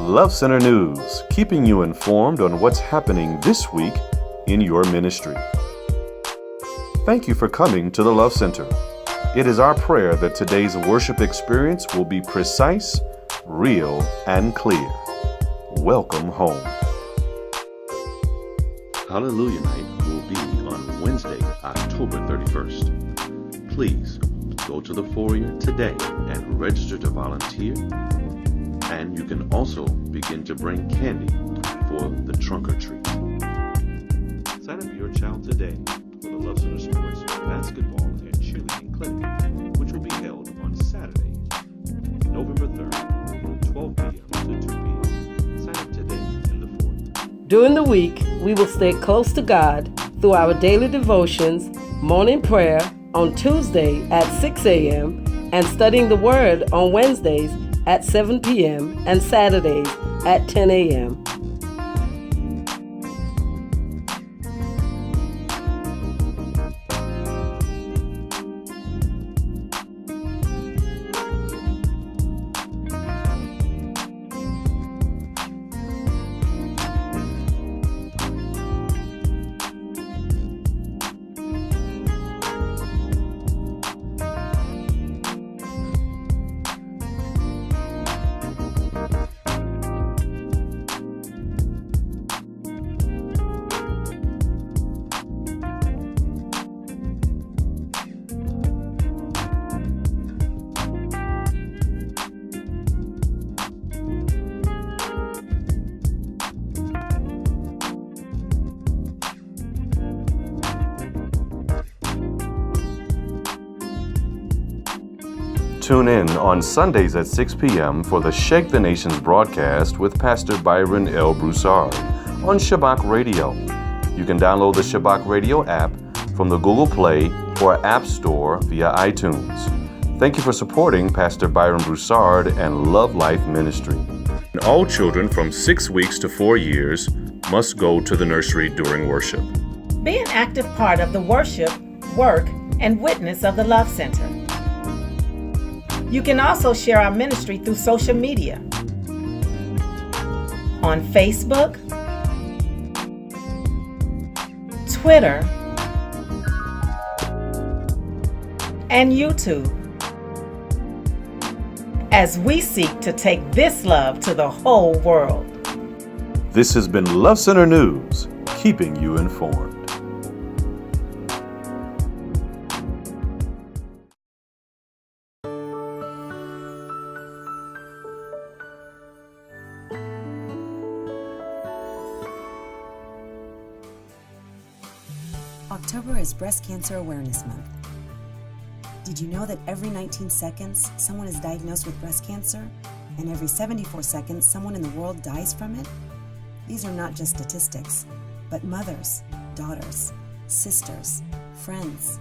Love Center News, keeping you informed on what's happening this week in your ministry. Thank you for coming to the Love Center. It is our prayer that today's worship experience will be precise, real, and clear. Welcome home. Hallelujah Night will be on Wednesday, October 31st. Please go to the foyer today and register to volunteer. And you can also begin to bring candy for the trunk or treat. Sign up your child today for the Love Center Sports, Basketball, and Cheerleading Clinic, which will be held on Saturday, November 3rd from 12 p.m. to 2 p.m. Sign up today in the foyer. During the week, we will stay close to God through our daily devotions, morning prayer on Tuesday at 6 a.m., and studying the Word on Wednesdays at 7 p.m. and Saturdays at 10 a.m. Tune in on Sundays at 6 p.m. for the Shake the Nations broadcast with Pastor Byron L. Broussard on Shabbat Radio. You can download the Shabbat Radio app from the Google Play or App Store via iTunes. Thank you for supporting Pastor Byron Broussard and Love Life Ministry. All children from 6 weeks to 4 years must go to the nursery during worship. Be an active part of the worship, work, and witness of the Love Center. You can also share our ministry through social media. On Facebook, Twitter, and YouTube, as we seek to take this love to the whole world. This has been Love Center News, keeping you informed. October is Breast Cancer Awareness Month. Did you know that every 19 seconds someone is diagnosed with breast cancer, and every 74 seconds someone in the world dies from it? These are not just statistics, but mothers, daughters, sisters, friends.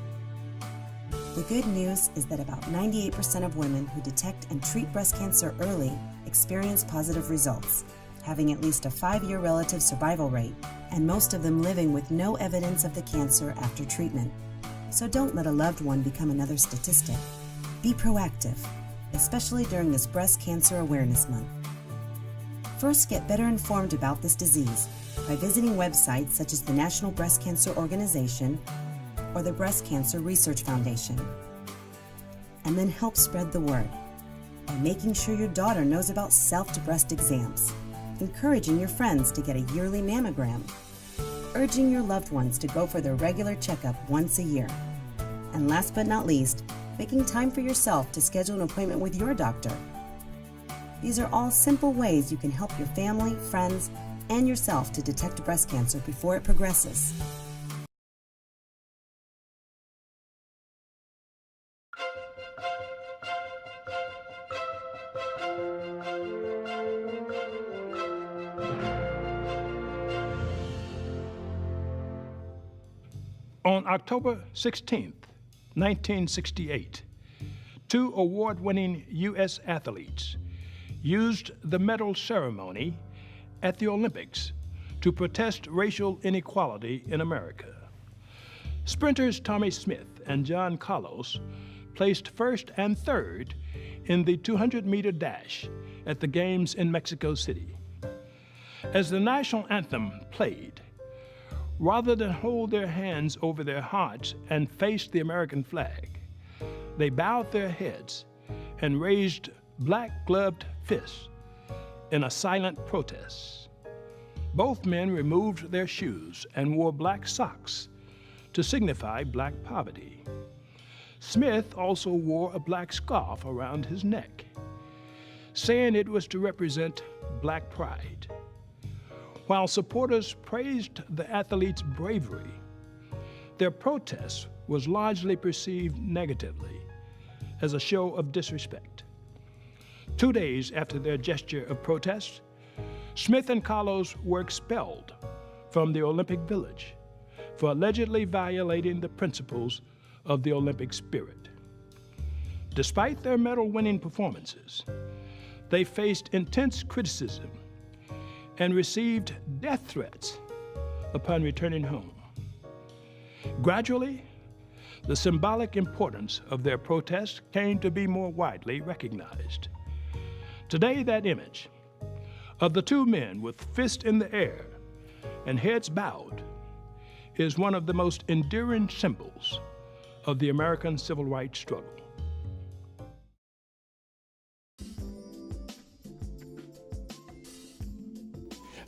The good news is that about 98% of women who detect and treat breast cancer early experience positive results, having at least a 5-year relative survival rate, and most of them living with no evidence of the cancer after treatment. So don't let a loved one become another statistic. Be proactive, especially during this Breast Cancer Awareness Month. First, get better informed about this disease by visiting websites such as the National Breast Cancer Organization or the Breast Cancer Research Foundation. And then help spread the word by making sure your daughter knows about self-breast exams, encouraging your friends to get a yearly mammogram, urging your loved ones to go for their regular checkup once a year, and last but not least, making time for yourself to schedule an appointment with your doctor. These are all simple ways you can help your family, friends, and yourself to detect breast cancer before it progresses. On October 16, 1968, 2 award-winning U.S. athletes used the medal ceremony at the Olympics to protest racial inequality in America. Sprinters Tommy Smith and John Carlos placed first and third in the 200-meter dash at the games in Mexico City. As the national anthem played, rather than hold their hands over their hearts and face the American flag, they bowed their heads and raised black-gloved fists in a silent protest. Both men removed their shoes and wore black socks to signify black poverty. Smith also wore a black scarf around his neck, saying it was to represent black pride. While supporters praised the athletes' bravery, their protest was largely perceived negatively as a show of disrespect. 2 days after their gesture of protest, Smith and Carlos were expelled from the Olympic Village for allegedly violating the principles of the Olympic spirit. Despite their medal-winning performances, they faced intense criticism and received death threats upon returning home. Gradually, the symbolic importance of their protest came to be more widely recognized. Today, that image of the two men with fists in the air and heads bowed is one of the most enduring symbols of the American civil rights struggle.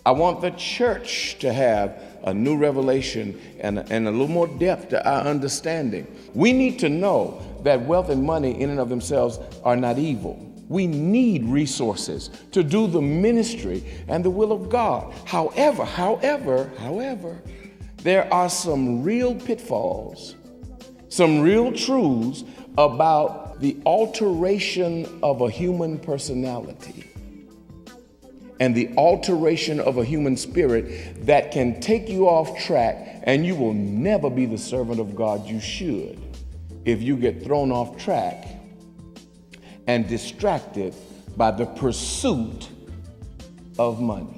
I want the church to have a new revelation and a little more depth to our understanding. We need to know that wealth and money in and of themselves are not evil. We need resources to do the ministry and the will of God. However, there are some real pitfalls, some real truths about the alteration of a human personality and the alteration of a human spirit that can take you off track, and you will never be the servant of God you should if you get thrown off track and distracted by the pursuit of money.